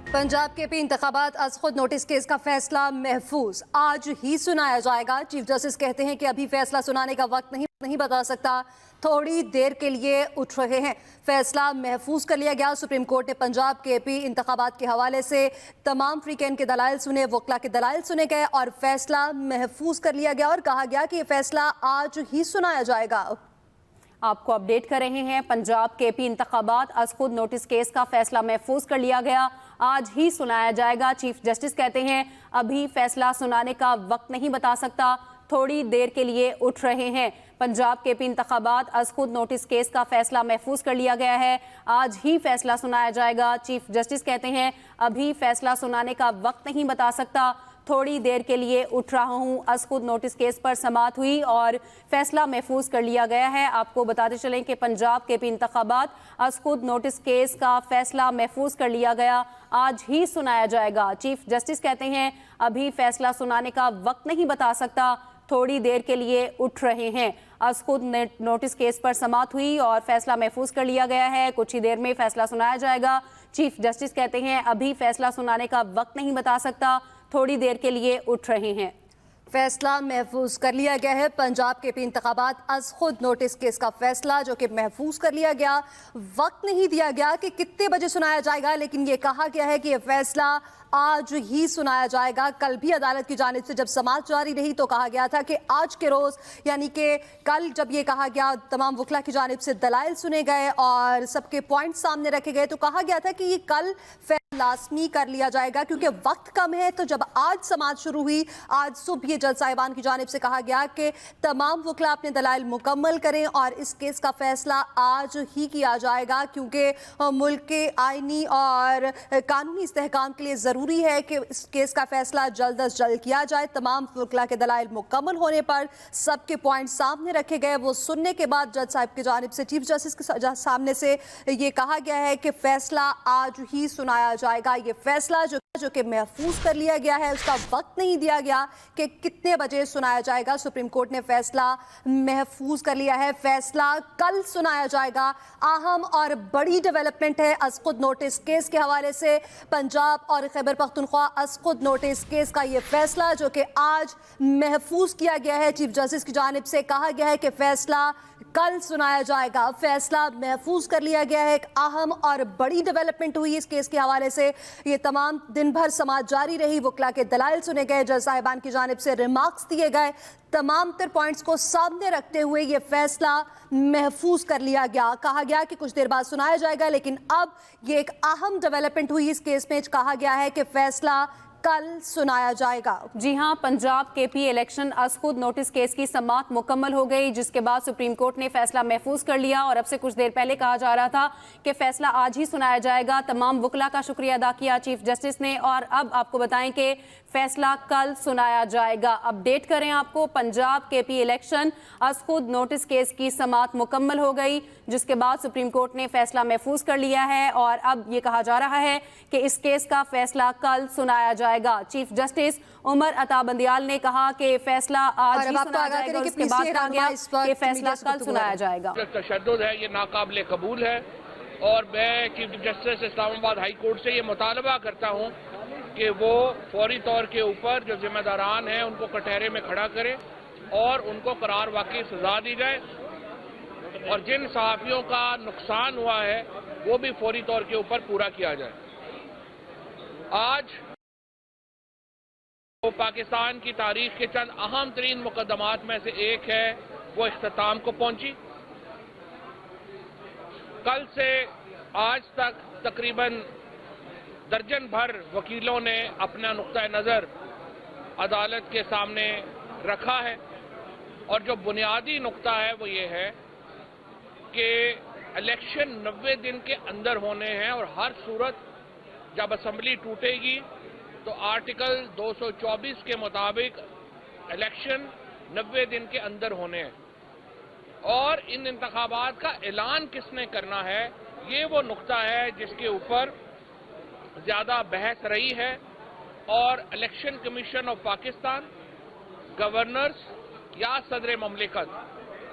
पंजाब के पी इंतखाबात अज खुद नोटिस केस का फैसला महफूज आज ही सुनाया जाएगा। चीफ जस्टिस कहते हैं कि अभी फैसला सुनाने का वक्त नहीं बता सकता, थोड़ी देर के लिए उठ रहे हैं। फैसला महफूज कर लिया गया। सुप्रीम कोर्ट ने पंजाब के पी इंतखाबात के हवाले से तमाम फ्रीकैन के दलाइल सुने, वकला के दलाइल सुने गए और फैसला महफूज कर लिया गया और कहा गया कि ये फैसला आज ही सुनाया जाएगा। आपको अपडेट कर रहे हैं। पंजाब के पी इंतखाबात अज खुद नोटिस केस का फैसला महफूज कर लिया गया, आज ही सुनाया जाएगा। चीफ जस्टिस कहते हैं अभी फैसला सुनाने का वक्त नहीं बता सकता, थोड़ी देर के लिए उठ रहे हैं। पंजाब के पी इंतखाबात अज खुद नोटिस केस का फैसला महफूज कर लिया गया है, आज ही फैसला सुनाया जाएगा। चीफ जस्टिस कहते हैं अभी फैसला सुनाने का वक्त नहीं बता सकता, थोड़ी देर के लिए उठ रहा हूं। अज खुद नोटिस केस पर समाअत हुई और फैसला महफूज कर लिया गया है। आपको बताते चलें कि पंजाब के पी इंतखाबात अज खुद नोटिस केस का फैसला महफूज कर लिया गया, आज ही सुनाया जाएगा। चीफ जस्टिस कहते हैं अभी फैसला सुनाने का वक्त नहीं बता सकता, थोड़ी देर के लिए उठ रहे हैं। अज खुद नोटिस केस पर समाअत हुई और फैसला महफूज कर लिया गया है, कुछ ही देर में फैसला सुनाया जाएगा। चीफ जस्टिस कहते हैं अभी फैसला सुनाने का वक्त नहीं बता सकता, थोड़ी देर के लिए उठ रहे हैं। फैसला महफूज कर लिया गया है। पंजाब के पी इंतखाबात अज खुद नोटिस केस का फैसला जो कि महफूज कर लिया गया। वक्त नहीं दिया गया कि कितने बजे सुनाया जाएगा, लेकिन ये कहा गया है कि यह फैसला आज ही सुनाया जाएगा। कल भी अदालत की जानिब से जब समाअत जारी रही तो कहा गया था कि आज के रोज़ यानी कि कल जब ये कहा गया, तमाम वकला की जानिब से दलाइल सुने गए और सबके पॉइंट सामने रखे गए, तो कहा गया था कि ये कल लाजमी कर लिया जाएगा क्योंकि वक्त कम है। तो जब आज समाअत शुरू हुई, आज सुबह जज साहिबान की जानिब से कहा गया कि तमाम वकला अपने दलाइल मुकम्मल करें और इस केस का फैसला आज ही किया जाएगा क्योंकि मुल्क के आइनी और कानूनी इस्तेहकाम के लिए ज़रूरी है कि इस केस का फैसला जल्द अज जल्द किया जाए। तमाम वकला के दलाइल मुकम्मल होने पर सबके पॉइंट सामने रखे गए। वो सुनने के बाद जज साहब की जानिब से चीफ जस्टिस के सामने से ये कहा गया है कि फैसला आज ही सुनाया जाएगा। ये फैसला जो कि महफूज कर लिया गया है, उसका वक्त नहीं दिया गया कि कितने बजे सुनाया जाएगा। सुप्रीम कोर्ट ने फैसला महफूज कर लिया है, फैसला कल सुनाया जाएगा। अहम और बड़ी डेवलपमेंट है अज खुद नोटिस केस के हवाले से। पंजाब और खैबर पख्तूनख्वा अज खुद नोटिस केस का ये फैसला जो कि आज महफूज किया गया है, चीफ जस्टिस की जानिब से कहा गया है कि फैसला कल सुनाया जाएगा। फैसला महफूज कर लिया गया है। एक अहम और बड़ी डेवलपमेंट हुई इस केस के हवाले से। ये तमाम दिन भर समाअत जारी रही, वकला के दलाइल सुने गए, जज साहिबान की जानिब से रिमार्क्स दिए गए। तमाम तर पॉइंट्स को सामने रखते हुए ये फैसला महफूज कर लिया गया। कहा गया कि कुछ देर बाद सुनाया जाएगा, लेकिन अब ये एक अहम डेवलपमेंट हुई इस केस में। कहा गया है कि फैसला कल सुनाया जाएगा। जी हां, पंजाब के पी इलेक्शन अज खुद नोटिस केस की समाअत मुकम्मल हो गई, जिसके बाद सुप्रीम कोर्ट ने फैसला महफूज कर लिया और अब से कुछ देर पहले कहा जा रहा था कि फैसला आज ही सुनाया जाएगा। तमाम वकला का शुक्रिया अदा किया चीफ जस्टिस ने और अब आपको बताएं कि फैसला कल सुनाया जाएगा। अपडेट करें आपको, पंजाब के पी इलेक्शन अज खुद नोटिस केस की समाअत मुकम्मल हो गई, जिसके बाद सुप्रीम कोर्ट ने फैसला महफूज कर लिया है और अब ये कहा जा रहा है कि इस केस का फैसला कल सुनाया जाएगा। चीफ जस्टिस उमर अता बंदियाल ने कहा कि फैसला आज ही सुनाया जाएगा, उसके बाद कहा गया कि फैसला कल सुनाया जाएगा। तशद्दुद है, ये नाकाबिल कबूल है और मैं chief justice Islamabad high court से ये मुतालबा करता हूँ कि वो फौरी तौर के ऊपर जो जिम्मेदारान हैं उनको कटहरे में खड़ा करें और उनको करार वाकई सजा दी जाए और जिन सहाफ़ियों का नुकसान हुआ है वो भी फौरी तौर के ऊपर पूरा किया जाए। आज वो पाकिस्तान की तारीख के चंद अहम तरीन मुकदमात में से एक है, वो इख्तिताम को पहुंची। कल से आज तक तकरीबन दर्जन भर वकीलों ने अपना नुक्ता नज़र अदालत के सामने रखा है और जो बुनियादी नुक्ता है वो ये है कि इलेक्शन 90 दिन के अंदर होने हैं और हर सूरत जब असम्बली टूटेगी तो आर्टिकल 224 के मुताबिक इलेक्शन 90 दिन के अंदर होने हैं और इन इंतखाबात का ऐलान किसने करना है, ये वो नुक्ता है जिसके ऊपर ज़्यादा बहस रही है और election commission of Pakistan, governors या सदर ममलिकत,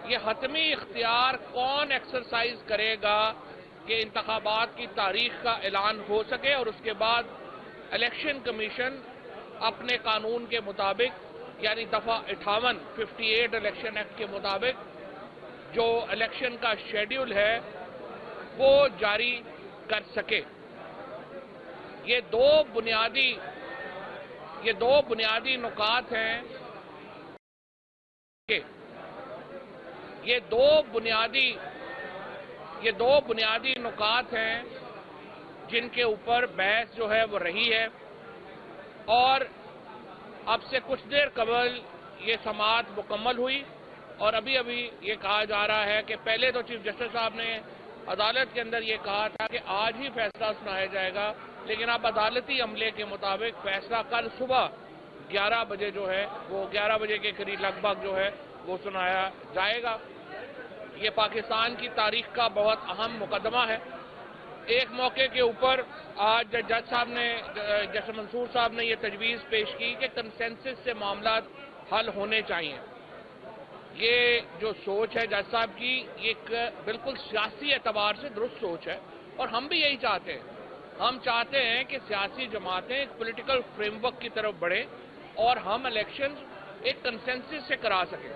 ये हतमी इख्तियार कौन एक्सरसाइज करेगा कि इंतखाबात की तारीख का ऐलान हो सके और उसके बाद इलेक्शन कमीशन अपने कानून के मुताबिक, यानी दफा 58 इलेक्शन एक्ट के मुताबिक जो इलेक्शन का शेड्यूल है वो जारी कर सके। ये दो बुनियादी नुकात हैं कि ये दो बुनियादी नुकात हैं जिनके ऊपर बहस जो है वो रही है, और अब से कुछ देर कबल ये समाअत मुकम्मल हुई और अभी ये कहा जा रहा है कि पहले तो चीफ जस्टिस साहब ने अदालत के अंदर ये कहा था कि आज ही फैसला सुनाया जाएगा, लेकिन अब अदालती अमले के मुताबिक फैसला कल सुबह 11 बजे जो है वो 11 बजे के करीब लगभग जो है वो सुनाया जाएगा। ये पाकिस्तान की तारीख का बहुत अहम मुकदमा है। एक मौके के ऊपर आज जज मंसूर साहब ने ये तजवीज़ पेश की कि कंसेंसस से मामला हल होने चाहिए। ये जो सोच है जज साहब की, ये एक बिल्कुल सियासी एतबार से दुरुस्त सोच है और हम भी यही चाहते हैं। हम चाहते हैं कि सियासी जमातें एक पॉलिटिकल फ्रेमवर्क की तरफ बढ़े और हम इलेक्शन एक कंसेंसस से करा सकें।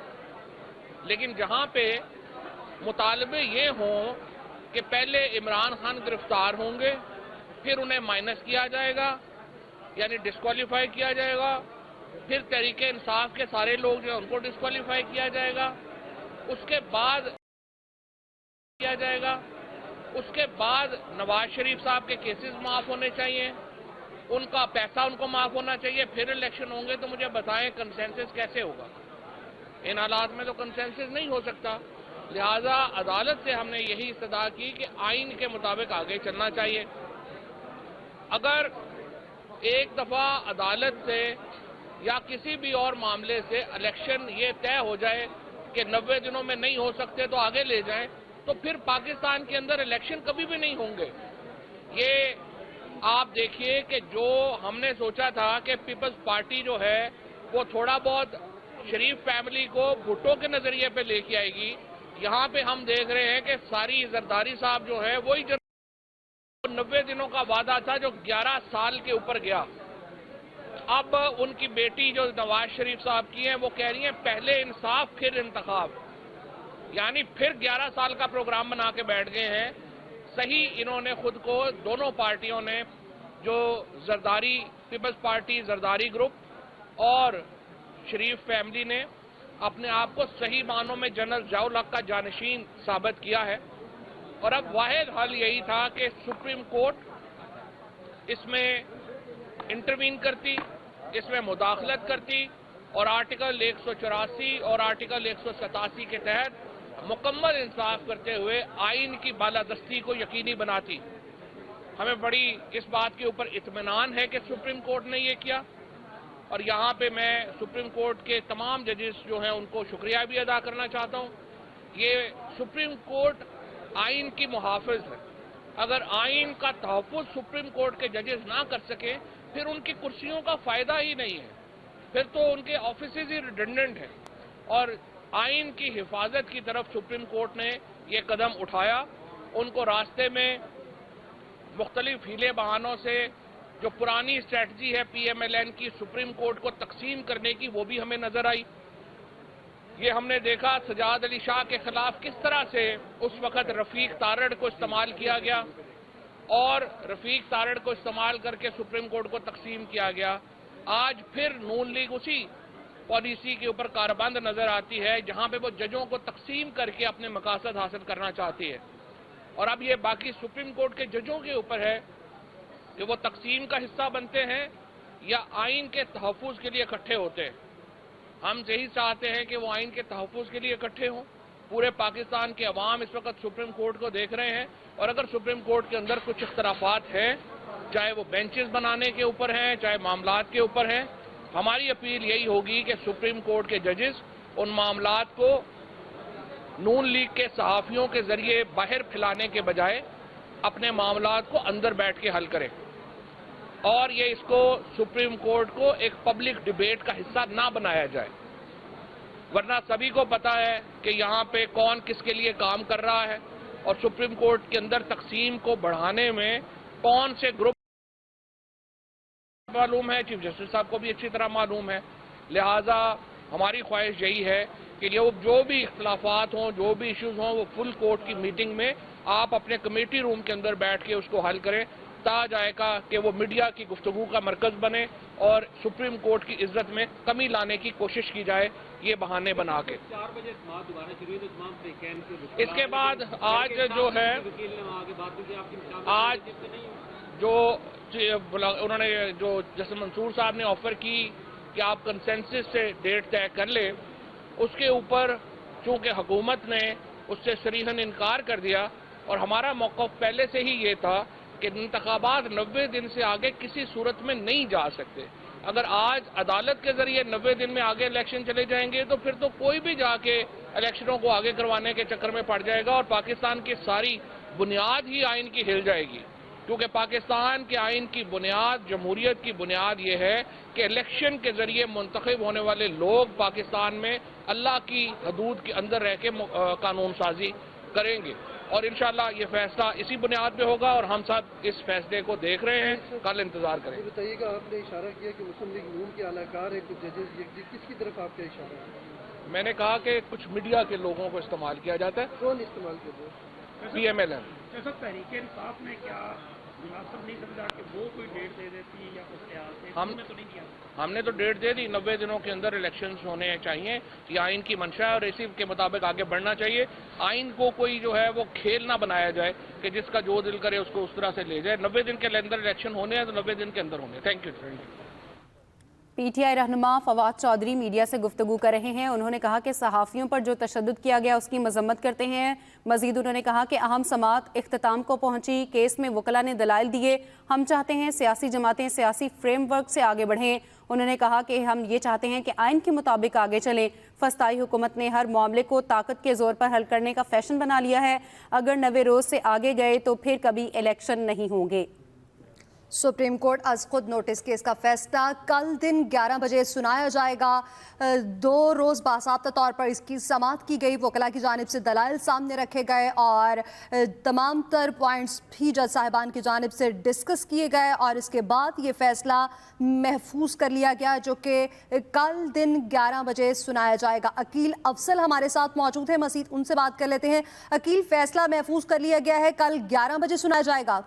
लेकिन जहां पे मुतालबे ये हों कि पहले इमरान खान गिरफ्तार होंगे, फिर उन्हें माइनस किया जाएगा यानी डिस्क्वालीफाई किया जाएगा, फिर तहरीक इंसाफ के सारे लोग जो उनको डिस्क्वालीफाई किया जाएगा, उसके बाद नवाज शरीफ साहब के केसेस माफ होने चाहिए, उनका पैसा उनको माफ होना चाहिए, फिर इलेक्शन होंगे। तो मुझे बताएं कंसेंसस कैसे होगा? इन हालात में तो कंसेंसस नहीं हो सकता। लिहाजा अदालत से हमने यही इस्तदा की कि आइन के मुताबिक आगे चलना चाहिए। अगर एक दफा अदालत से या किसी भी और मामले से इलेक्शन ये तय हो जाए कि 90 दिनों में नहीं हो सकते तो आगे ले जाएं, तो फिर पाकिस्तान के अंदर इलेक्शन कभी भी नहीं होंगे। ये आप देखिए कि जो हमने सोचा था कि पीपल्स पार्टी जो है वो थोड़ा बहुत शरीफ फैमिली को भुट्टो के नजरिए पे लेके आएगी, यहाँ पे हम देख रहे हैं कि सारी जरदारी साहब जो है वही 90 दिनों का वादा था जो 11 साल के ऊपर गया। अब उनकी बेटी जो नवाज शरीफ साहब की है वो कह रही है पहले इंसाफ फिर इंतखाब, यानी फिर 11 साल का प्रोग्राम बना के बैठ गए हैं। सही इन्होंने खुद को, दोनों पार्टियों ने, जो Zardari Peoples Party Zardari group और शरीफ फैमिली ने अपने आप को सही मानों में जनरल ज़ियाउल हक का जानशीन साबित किया है। और अब वाहिद हल यही था कि सुप्रीम कोर्ट इसमें इंटरवीन करती, इसमें मुदाखलत करती और आर्टिकल 184 और आर्टिकल 187 के तहत मुकम्मल इंसाफ करते हुए आइन की बालादस्ती को यकीनी बनाती। हमें बड़ी इस बात के ऊपर इत्मीनान है कि सुप्रीम कोर्ट ने ये किया, और यहाँ पे मैं सुप्रीम कोर्ट के तमाम जजेस जो हैं उनको शुक्रिया भी अदा करना चाहता हूँ। ये सुप्रीम कोर्ट आइन की मुहाफिज है। अगर आइन का तहफ़्फ़ुज़ सुप्रीम कोर्ट के जजेस ना कर सके फिर उनकी कुर्सियों का फायदा ही नहीं है, फिर तो उनके ऑफिसेज ही रिडंडेंट हैं। और आइन की हिफाजत की तरफ सुप्रीम कोर्ट ने ये कदम उठाया। उनको रास्ते में मुख्तलिफ हीले बहानों से जो पुरानी स्ट्रेटजी है PMLN की सुप्रीम कोर्ट को तकसीम करने की, वो भी हमें नजर आई। ये हमने देखा सजाद अली शाह के खिलाफ किस तरह से उस वक्त रफीक तारड़ को इस्तेमाल किया गया और रफीक तारड़ को इस्तेमाल करके सुप्रीम कोर्ट को तकसीम किया गया। आज फिर नून लीग उसी पॉलिसी के ऊपर कारबंद नजर आती है जहां पे वो जजों को तकसीम करके अपने मकासद हासिल करना चाहती है। और अब ये बाकी सुप्रीम कोर्ट के जजों के ऊपर है कि वो तकसीम का हिस्सा बनते हैं या आइन के तहफ़्फ़ुज़ के लिए इकट्ठे होते हैं। हम यही चाहते हैं कि वो आइन के तहफ़्फ़ुज़ के लिए इकट्ठे हों। पूरे पाकिस्तान के अवाम इस वक्त सुप्रीम कोर्ट को देख रहे हैं, और अगर सुप्रीम कोर्ट के अंदर कुछ इख्तलाफात हैं, चाहे वो बेंचेस बनाने के ऊपर हैं, चाहे मामलात के ऊपर हैं, हमारी अपील यही होगी कि सुप्रीम कोर्ट के जजेस उन मामलात को नून लीग के सहाफ़ियों के जरिए बाहर फैलाने के बजाय अपने मामलात को अंदर बैठ के हल करें, और ये इसको सुप्रीम कोर्ट को एक पब्लिक डिबेट का हिस्सा ना बनाया जाए। वरना सभी को पता है कि यहाँ पे कौन किसके लिए काम कर रहा है और सुप्रीम कोर्ट के अंदर तकसीम को बढ़ाने में कौन से ग्रुप मालूम है, चीफ जस्टिस साहब को भी अच्छी तरह मालूम है। लिहाजा हमारी ख्वाहिश यही है कि जो भी इख्तलाफात हों, जो भी इश्यूज हों, वो फुल कोर्ट की मीटिंग में आप अपने कमेटी रूम के अंदर बैठ के उसको हल करें, जाएगा कि वो मीडिया की गुफ्तगू का मरकज बने और सुप्रीम कोर्ट की इज्जत में कमी लाने की कोशिश की जाए, ये बहाने बना के। 4 बजे दोबारा शुरू हुई तो तमाम इसके बाद आज जो है, आज जो उन्होंने जो जस्टिस मंसूर साहब ने ऑफर की कि आप कंसेंसस से डेट तय कर ले, उसके ऊपर चूंकि हुकूमत ने उससे सरीहन इनकार कर दिया और हमारा मौक़िफ़ पहले से ही ये था कि इंतखाबात 90 दिन से आगे किसी सूरत में नहीं जा सकते। अगर आज अदालत के जरिए 90 दिन में आगे इलेक्शन चले जाएंगे तो फिर तो कोई भी जाके इलेक्शनों को आगे करवाने के चक्कर में पड़ जाएगा और पाकिस्तान की सारी बुनियाद ही आइन की हिल जाएगी, क्योंकि पाकिस्तान के आइन की बुनियाद, जमहूरियत की बुनियाद ये है कि इलेक्शन के जरिए मुंतखब होने वाले लोग पाकिस्तान में अल्लाह की हदूद के अंदर रह के कानून साजी करेंगे और इंशाअल्लाह ये फैसला इसी बुनियाद पे होगा और हम सब इस फैसले को देख रहे हैं, कल इंतजार करें। बताइएगा, आपने इशारा किया कि मुस्लिम लीग नून के आलाकार है, कुछ जजेस, किसकी तरफ आपका इशारा है? मैंने कहा कि कुछ मीडिया के लोगों को इस्तेमाल किया जाता है। कौन इस्तेमाल कर रहे हैं? PMLN। जैसा तहरीक इंसाफ ने क्या मुनासिब नहीं समझा कि वो कोई डेट दे देती या कुछ हमने तो नहीं किया? हमने तो डेट दे दी, 90 दिनों के अंदर इलेक्शंस होने चाहिए, ये आइन की मंशा है और इसी के मुताबिक आगे बढ़ना चाहिए। आइन को कोई जो है वो खेल ना बनाया जाए कि जिसका जो दिल करे उसको उस तरह से ले जाए। 90 दिन के अंदर इलेक्शन होने हैं तो 90 दिन के अंदर होंगे। Thank you. पीटीआई रहनुमा फवाद चौधरी मीडिया से गुफ्तगू कर रहे हैं। उन्होंने कहा कि सहाफ़ियों पर जो तशद्दुद किया गया उसकी मजम्मत करते हैं। मजीद उन्होंने कहा कि अहम समात इख्तिताम को पहुंची, केस में वकला ने दलाइल दिए। हम चाहते हैं सियासी जमातें सियासी फ्रेमवर्क से आगे बढ़ें। उन्होंने कहा कि हम ये चाहते हैं कि आइन के मुताबिक आगे चलें। फस्ताई हुकूमत ने हर मामले को ताकत के जोर पर हल करने का फैशन बना लिया है। अगर 90 रोज़ से आगे गए तो फिर कभी इलेक्शन नहीं होंगे। सुप्रीम कोर्ट आज खुद नोटिस केस का फैसला कल दिन 11 बजे सुनाया जाएगा। 2 रोज़ बासाब्ता तौर पर इसकी समाअत की गई, वकला की जानिब से दलाइल सामने रखे गए और तमाम तर पॉइंट्स भी जज साहिबान की जानिब से डिस्कस किए गए और इसके बाद ये फैसला महफूज कर लिया गया जो कि कल दिन 11 बजे सुनाया जाएगा। अकील अफसल हमारे साथ मौजूद है, मज़ीद उनसे बात कर लेते हैं। अकील, फैसला महफूज कर लिया गया है, कल 11 बजे सुनाया जाएगा।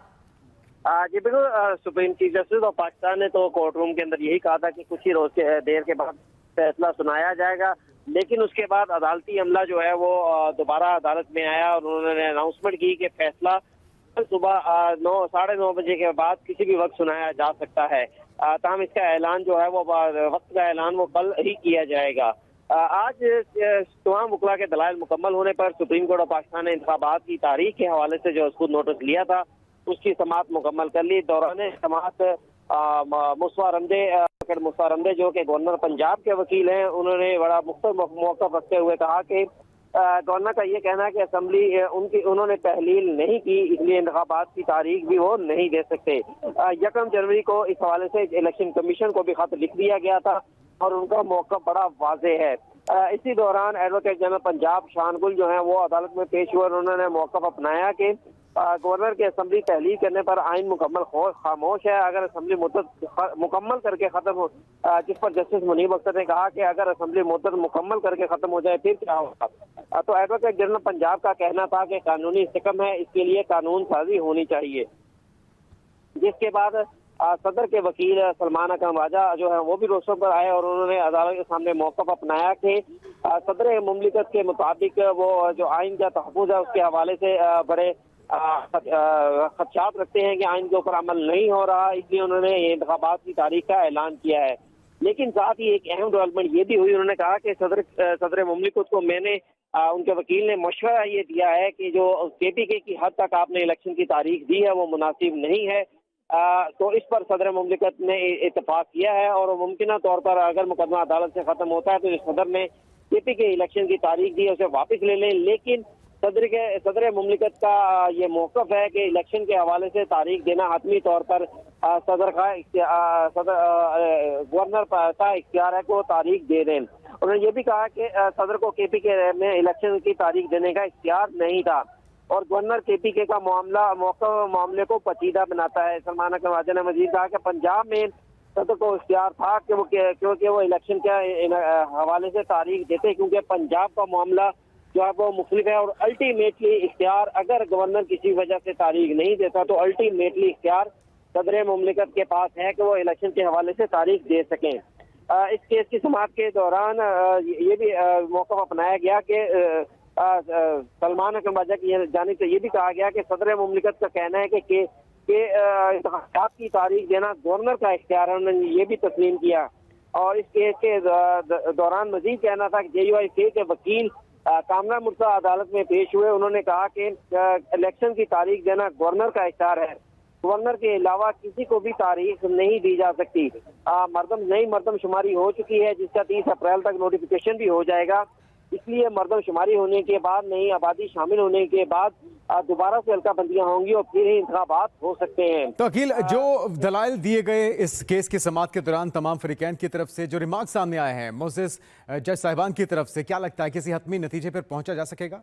जी बिल्कुल, supreme chief justice of Pakistan ने तो कोर्ट रूम के अंदर यही कहा था कि कुछ ही रोज के देर के बाद फैसला सुनाया जाएगा, लेकिन उसके बाद अदालती अमला जो है वो दोबारा अदालत में आया और उन्होंने अनाउंसमेंट की कि फैसला सुबह 9-9:30 बजे के बाद किसी भी वक्त सुनाया जा सकता है। ताहम इसका ऐलान जो है वो वक्त का ऐलान वो कल ही किया जाएगा। आज तमाम वकला के दलाइल मुकम्मल होने पर सुप्रीम कोर्ट ऑफ पाकिस्तान ने इंतखाबात की तारीख के हवाले से जो खुद नोटिस लिया था उसकी समाअत मुकम्मल कर ली। दौरान समाअत मुस्वा रमदे जो कि गवर्नर पंजाब के वकील हैं, उन्होंने बड़ा मुख्तलिफ मौक़िफ़ रखते हुए कहा कि गवर्नर का ये कहना है कि असम्बली उन्होंने तहलील नहीं की, इसलिए इंतखाबात की तारीख भी वो नहीं दे सकते। 1 जनवरी को इस हवाले से इलेक्शन कमीशन को भी खत लिख दिया गया था और उनका मौक़िफ़ बड़ा वाज़ेह है। इसी दौरान एडवोकेट जनरल पंजाब शानगुल जो है वो अदालत में पेश हुए, उन्होंने मौक़िफ़ अपनाया कि गवर्नर की असम्बली तहलील करने पर आइन मुकम्मल खामोश है। अगर असम्बली मुद्दत मुकम्मल करके ख़त्म हो, जिस पर जस्टिस मुनीब अख्तर ने कहा कि अगर असम्बली मुद्दत मुकम्मल करके ख़त्म हो जाए फिर क्या होगा। तो एडवोकेट जनरल पंजाब का कहना था कि कानूनी इस्तेकम है, इसके लिए कानून साजी होनी चाहिए। जिसके बाद सदर के वकील सलमान अकरम राजा जो है वो भी रोस्टर पर आए और उन्होंने अदालत के सामने मौक़िफ़ अपनाया कि सदर मुमलिकत के मुताबिक वो जो आइन का तहफ़्फ़ुज़ है उसके हवाले से बड़े खदशात रखते हैं कि आइन के ऊपर अमल नहीं हो रहा, इसलिए उन्होंने इंतखाबात की तारीख का ऐलान किया है। लेकिन साथ ही एक अहम डेवलपमेंट ये भी हुई, उन्होंने कहा कि सदर मुमलिकत को मैंने उनके वकील ने मशवरा ये दिया है कि जो KPK की हद तक आपने इलेक्शन की तारीख दी है वो मुनासिब नहीं है। तो इस पर सदर मुमलिकत ने इत्तेफाक किया है और मुमकिन तौर पर अगर मुकदमा अदालत से ख़त्म होता है तो सदर ने KPK इलेक्शन की तारीख दी है उसे वापस ले लें। लेकिन सदर मुमलिकत का ये मौक़िफ़ है कि इलेक्शन के हवाले से तारीख देना हतमी तौर पर गवर्नर का इख्तियार है कि वो तारीख दे दें। उन्होंने ये भी कहा कि सदर को KPK में इलेक्शन की तारीख देने का इख्तियार नहीं था और गवर्नर KPK का मामले को पचीदा बनाता है। सलमान अकरम राजा ने मजीद कहा कि पंजाब में صدر کو اختیار تھا کہ وہ کیونکہ وہ الیکشن کے حوالے سے تاریخ دیتے، کیونکہ پنجاب کا معاملہ جو ہے وہ مختلف ہے، اور الٹیمیٹلی اختیار اگر گورنر کسی وجہ سے تاریخ نہیں دیتا تو الٹیمیٹلی اختیار صدر مملکت کے پاس ہے کہ وہ الیکشن کے حوالے سے تاریخ دے سکیں۔ اس کیس کی سماعت کے دوران یہ بھی موقف اپنایا گیا کہ سلمان اکرم راجہ کی جانب سے یہ بھی کہا گیا کہ صدر مملکت کا کہنا ہے کہ انتخابات کی تاریخ دینا گورنر کا اختیار ہے، انہوں نے یہ بھی تسلیم کیا۔ اور اس کیس کے دوران مزید کہنا تھا کہ JUIC کے وکیل کامران مرتضیٰ عدالت میں پیش ہوئے، انہوں نے کہا کہ الیکشن کی تاریخ دینا گورنر کا اختیار ہے، گورنر کے علاوہ کسی کو بھی تاریخ نہیں دی جا سکتی۔ نئی مردم شماری ہو چکی ہے جس کا 30 اپریل تک نوٹیفیکیشن بھی ہو جائے گا، اس لیے مردم شماری ہونے کے بعد نئی آبادی شامل ہونے کے بعد دوبارہ سے حلقہ بندیاں ہوں گی اور پھر ہی انتخابات ہو سکتے ہیں۔ تو عقیل، جو دلائل دیے گئے اس کیس کی سماعت کے دوران تمام فریقین کی طرف سے جو ریمارک سامنے آئے ہیں معزز جج صاحبان کی طرف سے، کیا لگتا ہے کسی حتمی نتیجے پر پہنچا جا سکے گا؟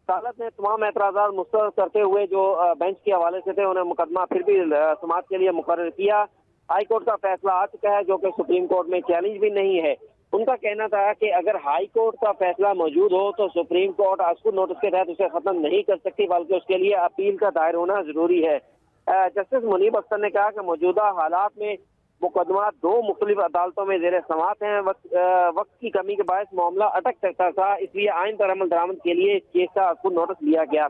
عدالت نے تمام اعتراضات مسترد کرتے ہوئے جو بینچ کے حوالے سے تھے انہیں مقدمہ پھر بھی سماعت کے لیے مقرر کیا۔ ہائی کورٹ کا فیصلہ آ چکا ہے جو کہ سپریم کورٹ میں چیلنج بھی نہیں ہے۔ ان کا کہنا تھا کہ اگر ہائی کورٹ کا فیصلہ موجود ہو تو سپریم کورٹ اسکوت نوٹس کے تحت اسے ختم نہیں کر سکتی، بلکہ اس کے لیے اپیل کا دائر ہونا ضروری ہے۔ جسٹس منیب اختر نے کہا کہ موجودہ حالات میں مقدمات 2 مختلف عدالتوں میں زیر سماعت ہیں، وقت کی کمی کے باعث معاملہ اٹک سکتا تھا، اس لیے آئین پر عمل درآمد کے لیے اس کیس کا اسکوت نوٹس لیا گیا۔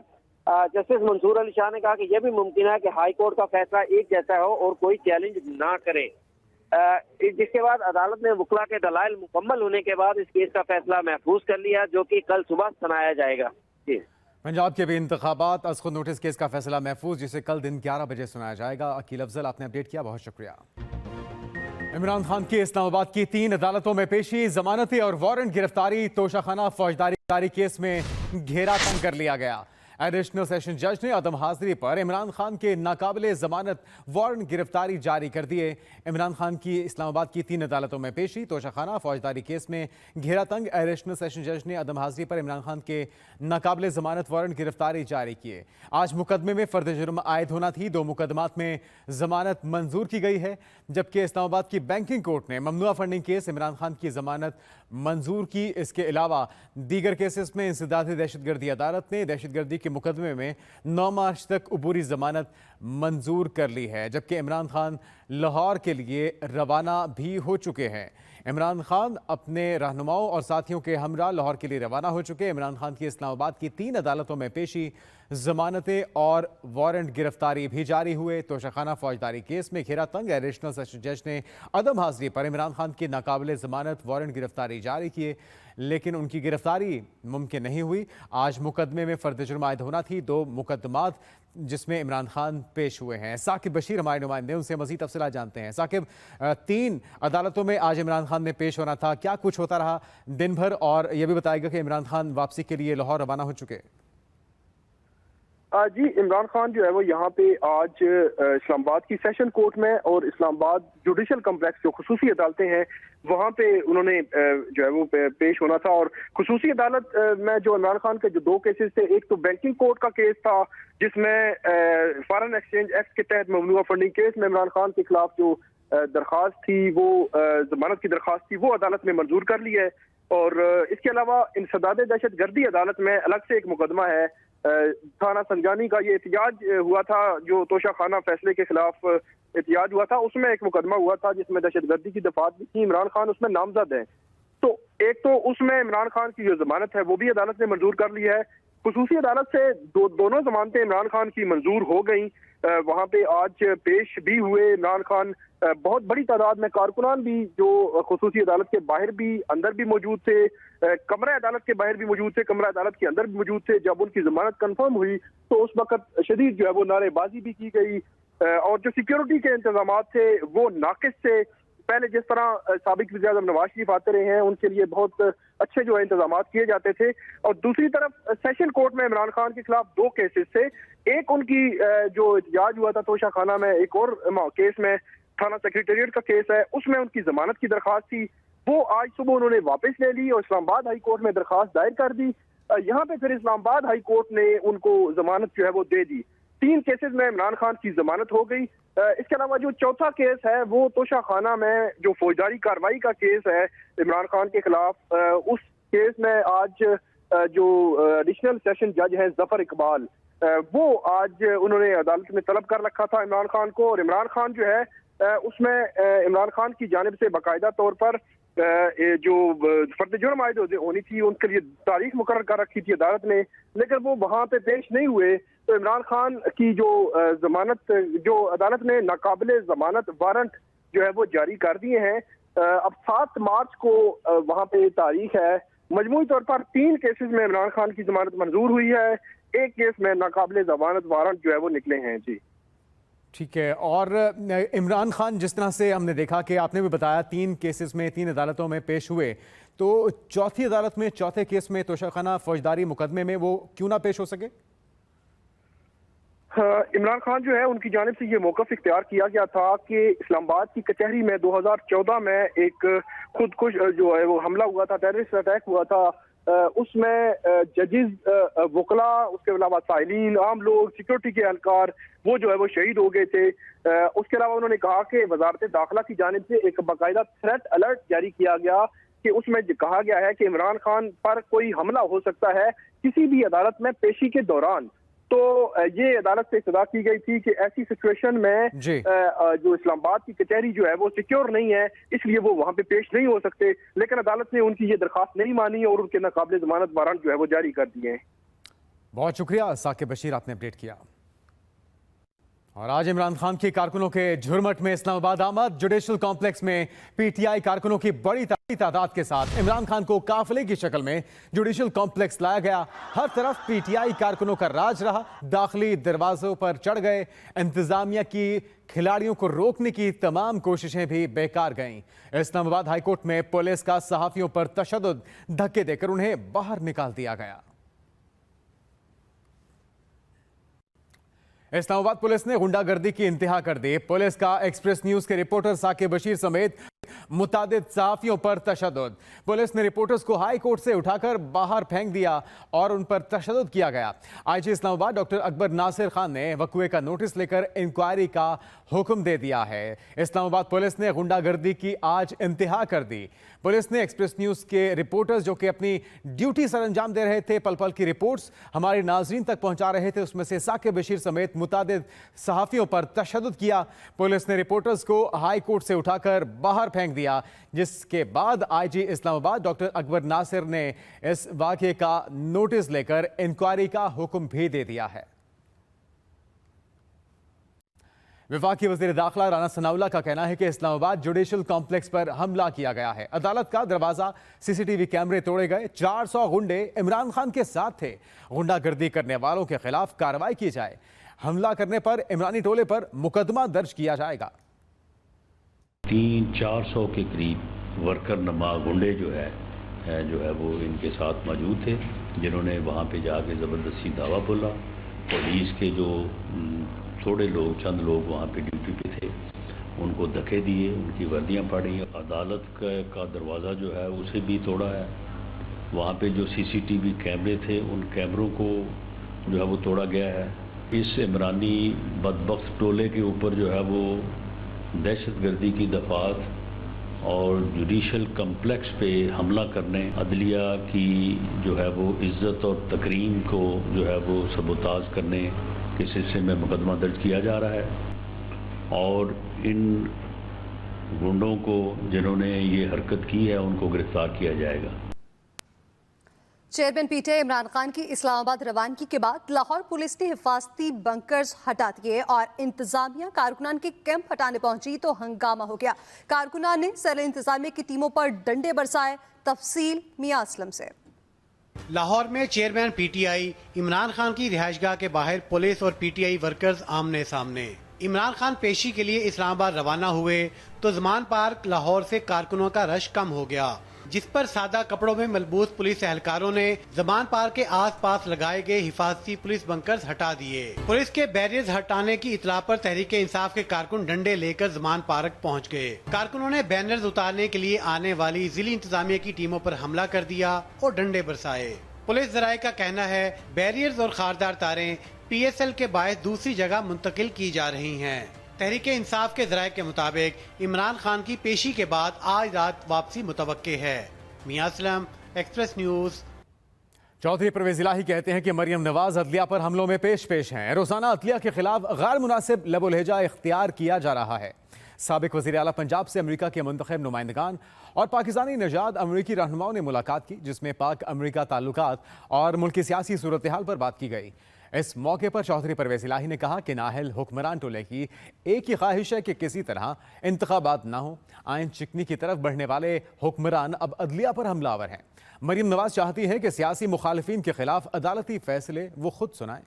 جسٹس منصور علی شاہ نے کہا کہ یہ بھی ممکن ہے کہ ہائی کورٹ کا فیصلہ ایک جیسا ہو اور کوئی چیلنج نہ کرے، جس کے بعد عدالت نے وکلا کے دلائل مکمل ہونے کے بعد اس کیس کا فیصلہ محفوظ کر لیا جو کہ کل صبح سنایا جائے گا۔ پنجاب کے بھی انتخابات از خود نوٹس کیس کا فیصلہ محفوظ، جسے کل دن 11 بجے سنایا جائے گا۔ عقیل افضل، آپ نے اپڈیٹ کیا، بہت شکریہ۔ عمران خان کی اسلام آباد کی 3 عدالتوں میں پیشی، ضمانتی اور وارنٹ گرفتاری، توشہ خانہ فوجداری کیس میں گھیرا تنگ کر لیا گیا۔ ایڈیشنل سیشن جج نے عدم حاضری پر عمران خان کے ناقابل ضمانت وارنٹ گرفتاری جاری کر دیے۔ عمران خان کی اسلام آباد کی 3 عدالتوں میں پیشی، توشہ خانہ فوجداری کیس میں گھیرا تنگ، ایڈیشنل سیشن جج نے عدم حاضری پر عمران خان کے ناقابل ضمانت وارنٹ گرفتاری جاری کیے۔ آج مقدمے میں فرد جرم عائد ہونا تھی، 2 مقدمات میں ضمانت منظور کی گئی ہے، جبکہ اسلام آباد کی بینکنگ کورٹ نے ممنوعہ فنڈنگ کیس عمران خان کی ضمانت منظور کی۔ اس کے علاوہ دیگر کیسز میں انسداد دہشت گردی عدالت نے دہشت گردی کے مقدمے میں 9 مارچ تک عبوری ضمانت منظور کر لی ہے، جبکہ عمران خان لاہور کے لیے روانہ بھی ہو چکے ہیں۔ عمران خان اپنے رہنماؤں اور ساتھیوں کے ہمراہ لاہور کے لیے روانہ ہو چکے۔ عمران خان کی اسلام آباد کی 3 عدالتوں میں پیشی، ضمانتیں اور وارنٹ گرفتاری بھی جاری ہوئے۔ توشہ خانہ فوجداری کیس میں گھیرا تنگ، ایڈیشنل سیشن جج نے عدم حاضری پر عمران خان کی ناقابل ضمانت وارنٹ گرفتاری جاری کیے، لیکن ان کی گرفتاری ممکن نہیں ہوئی۔ آج مقدمے میں فرد جرم عائد ہونا تھی، 2 مقدمات جس میں عمران خان پیش ہوئے ہیں۔ ثاقب بشیر ہمارے نمائندے، ان سے مزید تفصیلات جانتے ہیں۔ ثاقب، 3 عدالتوں میں آج عمران خان نے پیش ہونا تھا، کیا کچھ ہوتا رہا دن بھر، اور یہ بھی بتائے گا کہ عمران خان واپسی کے لیے لاہور روانہ ہو چکے؟ جی، عمران خان جو ہے وہ یہاں پہ آج اسلام آباد کی سیشن کورٹ میں اور اسلام آباد جوڈیشل کمپلیکس جو خصوصی عدالتیں ہیں وہاں پہ انہوں نے جو ہے وہ پیش ہونا تھا۔ اور خصوصی عدالت میں جو عمران خان کے جو 2 کیسز تھے، ایک تو بینکنگ کورٹ کا کیس تھا جس میں فارن ایکسچینج ایکٹ کے تحت ممنوعہ فنڈنگ کیس میں عمران خان کے خلاف جو درخواست تھی، وہ ضمانت کی درخواست تھی، وہ عدالت نے منظور کر لی ہے۔ اور اس کے علاوہ انسداد دہشت گردی عدالت میں الگ سے ایک مقدمہ ہے تھانہ سنجانی کا، یہ احتجاج ہوا تھا جو توشہ خانہ فیصلے کے خلاف احتجاج ہوا تھا، اس میں ایک مقدمہ ہوا تھا جس میں دہشت گردی کی دفعات بھی تھی، عمران خان اس میں نامزد ہیں۔ تو ایک تو اس میں عمران خان کی جو ضمانت ہے وہ بھی عدالت نے منظور کر لی ہے۔ خصوصی عدالت سے دونوں ضمانتیں عمران خان کی منظور ہو گئیں، وہاں پہ آج پیش بھی ہوئے عمران خان۔ بہت بڑی تعداد میں کارکنان بھی جو خصوصی عدالت کے باہر بھی اندر بھی موجود تھے، کمرہ عدالت کے باہر بھی موجود تھے، کمرہ عدالت کے اندر بھی موجود تھے۔ جب ان کی ضمانت کنفرم ہوئی تو اس وقت شدید جو ہے وہ نعرے بازی بھی کی گئی، اور جو سیکیورٹی کے انتظامات تھے وہ ناقص تھے۔ پہلے جس طرح سابق وزیر اعظم نواز شریف آتے رہے ہیں ان کے لیے بہت اچھے جو ہے انتظامات کیے جاتے تھے۔ اور دوسری طرف سیشن کورٹ میں عمران خان کے خلاف 2 کیسز تھے، ایک ان کی جو احتجاج ہوا تھا توشہ خانہ میں، ایک اور کیس میں تھانہ سیکریٹریٹ کا کیس ہے، اس میں ان کی ضمانت کی درخواست تھی، وہ آج صبح انہوں نے واپس لے لی اور اسلام آباد ہائی کورٹ میں درخواست دائر کر دی۔ یہاں پہ پھر اسلام آباد ہائی کورٹ نے ان کو ضمانت جو ہے وہ دے دی۔ 3 کیسز میں عمران خان کی ضمانت ہو گئی، اس کے علاوہ جو چوتھا کیس ہے وہ توشہ خانہ میں جو فوجداری کارروائی کا کیس ہے عمران خان کے خلاف، اس کیس میں آج جو ایڈیشنل سیشن جج ہیں ظفر اقبال، وہ آج انہوں نے عدالت میں طلب کر رکھا تھا عمران خان کو، اور عمران خان جو ہے اس میں عمران خان کی جانب سے باقاعدہ طور پر جو فرد جرم عائد ہونی تھی ان کے لیے تاریخ مقرر کر رکھی تھی عدالت نے، لیکن وہ وہاں پہ پیش نہیں ہوئے، تو عمران خان کی جو ضمانت جو عدالت نے ناقابل ضمانت وارنٹ جو ہے وہ جاری کر دیے ہیں۔ اب 7 مارچ کو وہاں پہ تاریخ ہے۔ مجموعی طور پر 3 کیسز میں عمران خان کی ضمانت منظور ہوئی ہے، ایک کیس میں ناقابل ضمانت وارنٹ جو ہے وہ نکلے ہیں۔ جی ٹھیک ہے، اور عمران خان جس طرح سے ہم نے دیکھا کہ آپ نے بھی بتایا 3 کیسز میں 3 عدالتوں میں پیش ہوئے، تو چوتھی عدالت میں چوتھے کیس میں توشہ خانہ فوجداری مقدمے میں وہ کیوں نہ پیش ہو سکے؟ عمران خان جو ہے ان کی جانب سے یہ موقف اختیار کیا گیا تھا کہ اسلام آباد کی کچہری میں 2014 میں ایک خودکش جو ہے وہ حملہ ہوا تھا، ٹیررسٹ اٹیک ہوا تھا، اس میں ججز، وکلاء، اس کے علاوہ سائلین، عام لوگ، سیکورٹی کے اہلکار وہ جو ہے وہ شہید ہو گئے تھے۔ اس کے علاوہ انہوں نے کہا کہ وزارت داخلہ کی جانب سے ایک باقاعدہ تھریٹ الرٹ جاری کیا گیا کہ اس میں کہا گیا ہے کہ عمران خان پر کوئی حملہ ہو سکتا ہے کسی بھی عدالت میں پیشی کے دوران۔ تو یہ عدالت سے استدعا کی گئی تھی کہ ایسی سچویشن میں جو اسلام آباد کی کچہری جو ہے وہ سیکیور نہیں ہے، اس لیے وہ وہاں پہ پیش نہیں ہو سکتے، لیکن عدالت نے ان کی یہ درخواست نہیں مانی اور ان کے ناقابل ضمانت وارنٹ جو ہے وہ جاری کر دیے ہیں۔ بہت شکریہ ثاقب بشیر، آپ نے اپڈیٹ کیا۔ اور آج عمران خان کے کارکنوں کے جھرمٹ میں اسلام آباد آمد، جوڈیشل کمپلیکس میں پی ٹی آئی کارکنوں کی بڑی تعداد کے ساتھ عمران خان کو قافلے کی شکل میں جوڈیشل کمپلیکس لایا گیا۔ ہر طرف پی ٹی آئی کارکنوں کا راج رہا، داخلی دروازوں پر چڑھ گئے، انتظامیہ کی کھلاڑیوں کو روکنے کی تمام کوششیں بھی بیکار گئیں۔ اسلام آباد ہائی کورٹ میں پولیس کا صحافیوں پر تشدد، دھکے دے کر انہیں باہر نکال دیا گیا۔ اسلام آباد پولیس نے غنڈہ گردی کی انتہا کر دی۔ پولیس کا ایکسپریس نیوز کے رپورٹر ثاقب بشیر سمیت متعدد صحافیوں پر تشدد۔ پولیس نے رپورٹرز کو ہائی کورٹ سے اٹھا کر باہر پھینک دیا اور ان پر تشدد کیا گیا۔ آئی جی اسلام آباد ڈاکٹر اکبر ناصر خان نے وقوعے کا نوٹس لے کر انکوائری کا حکم دے دیا ہے۔ اسلام آباد پولیس نے غنڈہ گردی کی آج انتہا کر دی۔ پولیس نے ایکسپریس نیوز کے رپورٹرز جو کہ اپنی ڈیوٹی سر انجام دے رہے تھے، پل پل کی رپورٹس ہمارے ناظرین تک پہنچا رہے تھے، اس میں سے ثاقب بشیر سمیت متعدد صحافیوں پر تشدد کیا۔ پولیس نے رپورٹرز کو ہائی کورٹ سے اٹھا کر باہر پھینک دیا، جس کے بعد آئی جی اسلام آباد ڈاکٹر اکبر ناصر نے اس واقعے کا نوٹس لے کر انکوائری کا حکم بھی دے دیا ہے۔ وفاقی وزیر داخلہ رانا ثناءاللہ کا کہنا ہے کہ اسلام آباد جوڈیشل کمپلیکس پر حملہ کیا گیا ہے۔ عدالت کا دروازہ سی سی ٹی وی کیمرے توڑے گئے۔ 400 غنڈے عمران خان کے ساتھ تھے۔ غنڈہ گردی کرنے والوں کے خلاف کارروائی کی جائے۔ حملہ کرنے پر عمرانی ٹولے پر مقدمہ درج کیا جائے گا۔ 300-400 کے قریب ورکر نما غنڈے جو ہے وہ ان کے ساتھ موجود تھے، جنہوں نے وہاں پہ جا کے زبردستی دعویٰ بولا۔ پولیس کے جو تھوڑے لوگ، چند لوگ وہاں پہ ڈیوٹی پہ تھے، ان کو دھکے دیے، ان کی وردیاں پاڑی۔ عدالت کا دروازہ جو ہے اسے بھی توڑا ہے۔ وہاں پہ جو سی سی ٹی وی کیمرے تھے ان کیمروں کو جو ہے وہ توڑا گیا ہے۔ اس عمرانی بدبخت ٹولے کے اوپر جو ہے وہ دہشت گردی کی دفعات اور جوڈیشل کمپلیکس پہ حملہ کرنے، عدلیہ کی جو ہے وہ عزت اور تکریم کو جو ہے وہ سبوتاژ کرنے کے سلسلے میں مقدمہ درج کیا جا رہا ہے، اور ان گنڈوں کو جنہوں نے یہ حرکت کی ہے ان کو گرفتار کیا جائے گا۔ Chairman P T I Imran Khan کی اسلام آباد روانگی کے بعد لاہور پولیس نے حفاظتی بنکرز ہٹا دیے اور انتظامیہ کارکنان کے کیمپ ہٹانے پہنچی تو ہنگامہ ہو گیا۔ کارکنان نے سیل انتظامیہ کی ٹیموں پر ڈنڈے برسائے۔ تفصیل میاں اسلم سے۔ لاہور میں chairman P T I Imran Khan کی رہائش گاہ کے باہر پولیس اور پی ٹی آئی ورکرز آمنے سامنے۔ عمران خان پیشی کے لیے اسلام آباد روانہ ہوئے تو زمان پارک لاہور سے کارکنوں کا رش کم ہو گیا، جس پر سادہ کپڑوں میں ملبوس پولیس اہلکاروں نے زمان پارک کے آس پاس لگائے گئے حفاظتی پولیس بنکرز ہٹا دیے۔ پولیس کے بیریئرز ہٹانے کی اطلاع پر تحریک انصاف کے کارکن ڈنڈے لے کر زمان پارک پہنچ گئے۔ کارکنوں نے بینرز اتارنے کے لیے آنے والی ضلعی انتظامیہ کی ٹیموں پر حملہ کر دیا اور ڈنڈے برسائے۔ پولیس ذرائع کا کہنا ہے بیریئرز اور خاردار تاریں پی ایس ایل کے باعث دوسری جگہ منتقل کی جا رہی ہیں۔ तहरीक इंसाफ के ज़राए के मुताबिक इमरान खान की पेशी के बाद आज रात वापसी मुतवक्के है। मियां असलम, एक्सप्रेस न्यूज़। चौधरी परवेज इलाही कहते हैं कि मरियम नवाज अदलिया पर हमलों में पेश हैं। रोजाना अदलिया के खिलाफ गैर मुनासिब लबो लहजा इख्तियार किया जा रहा है। साबिक वज़ीर आला पंजाब से अमेरिका के मुंतखब नुमाइंदगान और पाकिस्तानी नजाद अमरीकी रहनुमाओं ने मुलाकात की, जिसमें पाक अमरीका ताल्लुकात और मुल्की सियासी सूरत हाल पर बात की गई। इस मौके पर चौधरी परवेज इलाही ने कहा कि नाहल हुक्मरान टोले की एक ही ख्वाहिश है कि किसी तरह इंतखाबात ना हो। आइन चिकनी की तरफ बढ़ने वाले हुक्मरान अब अदलिया पर हमलावर हैं। मरियम नवाज चाहती है कि सियासी मुखालिफिन के खिलाफ अदालती फैसले वो खुद सुनाएं।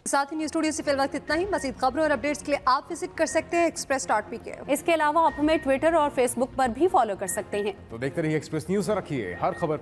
साथ ही न्यूज़ स्टूडियो से फिल वक्त इतना ही। मज़ीद खबरों और अपडेट्स के लिए आप विजिट कर सकते हैं express.pk। इसके अलावा आप हमें ट्विटर और फेसबुक पर भी फॉलो कर सकते हैं। तो देखते रहिए एक्सप्रेस न्यूज़ और रखिए हर खबर पर